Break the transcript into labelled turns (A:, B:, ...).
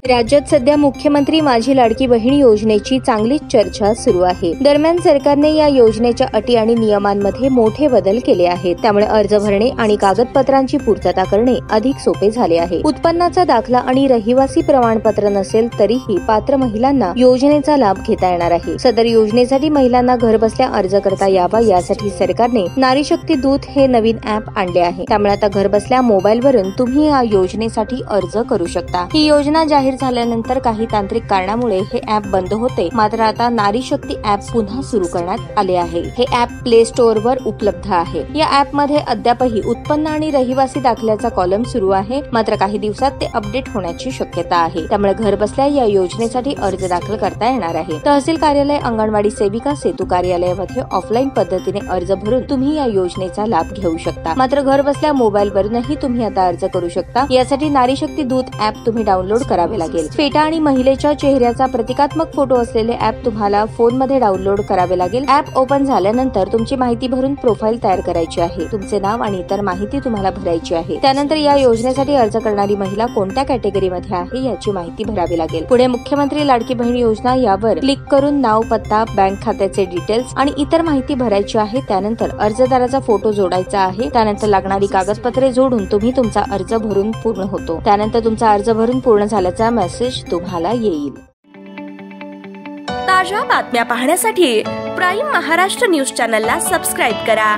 A: राज्यात सध्या मुख्यमंत्री माझी लाडकी बहीण योजनेची चांगलीच चर्चा सुरू आहे। दरम्यान सरकारने या योजनेच्या अटी आणि नियमांमध्ये मोठे बदल केले आहेत। त्यामुळे अर्ज भरणे आणि कागदपत्रांची पूर्तता करणे अधिक सोपे झाले आहे। उत्पन्नाचा दाखला आणि रहिवासी प्रमाणपत्र नसेल तरीही पात्र महिलांना योजनेचा लाभ घेता येणार आहे। सदर योजनेसाठी महिलांना घरबसल्या अर्ज करता यावा यासाठी सरकारने नारी शक्ती दूत हे नवीन ॲप आणले आहे। त्यामुळे आता घरबसल्या मोबाईलवरून तुम्ही या योजनेसाठी अर्ज करू शकता। ही योजना जाहीर झाल्यानंतर काही तांत्रिक कारणामुळे हे ॲप बंद होते, मात्र आता नारी शक्ती ॲप पुन्हा सुरू करण्यात आले आहे। हे ॲप प्ले स्टोअर वर उपलब्ध आहे। या ॲप मध्ये अद्यापही उत्पन्न आणि रहिवासी दाखल्याचा कॉलम सुरू आहे, मात्र काही दिवसात ते अपडेट होण्याची शक्यता आहे। त्यामुळे घरबसल्या या योजनेसाठी अर्ज दाखल करता येणार आहे। तहसील कार्यालय, अंगणवाडी सेविका, सेतू कार्यालयामध्ये ऑफलाईन पद्धतीने अर्ज भरून तुम्ही या योजनेचा लाभ घेऊ शकता। मात्र घरबसल्या मोबाईलवरूनही तुम्ही आता अर्ज करू शकता। यासाठी नारी शक्ती दूत ॲप तुम्ही डाउनलोड करावे लागेल। फेटा आणि महिलेच्या चेहऱ्याचा प्रतिकात्मक फोटो असलेले ॲप तुम्हाला फोनमध्ये डाउनलोड करावे लागेल। ॲप ओपन झाल्यानंतर तुमची माहिती भरून प्रोफाइल तयार करायची आहे। तुमचे नाव आणि इतर माहिती तुम्हाला भरायची आहे। त्यानंतर या योजनेसाठी अर्ज करणारी महिला कोणत्या कॅटेगरीमध्ये आहे याची माहिती भरावी लागेल। पुढे मुख्यमंत्री लाडकी बहीण योजना यावर क्लिक करून नाव, पत्ता, बँक खात्याचे डिटेल्स आणि इतर माहिती भरायची आहे। त्यानंतर अर्जदाराचा फोटो जोडायचा आहे। त्यानंतर लागणारी कागदपत्रे जोडून तुम्ही तुमचा अर्ज भरून पूर्ण होतो। त्यानंतर तुमचा अर्ज भरून पूर्ण झाल्याचा मेसेज तुम्हाला येईल।
B: ताज्या बातम्या पाहण्यासाठी प्राईम महाराष्ट्र न्यूज चॅनलला सबस्क्राईब करा।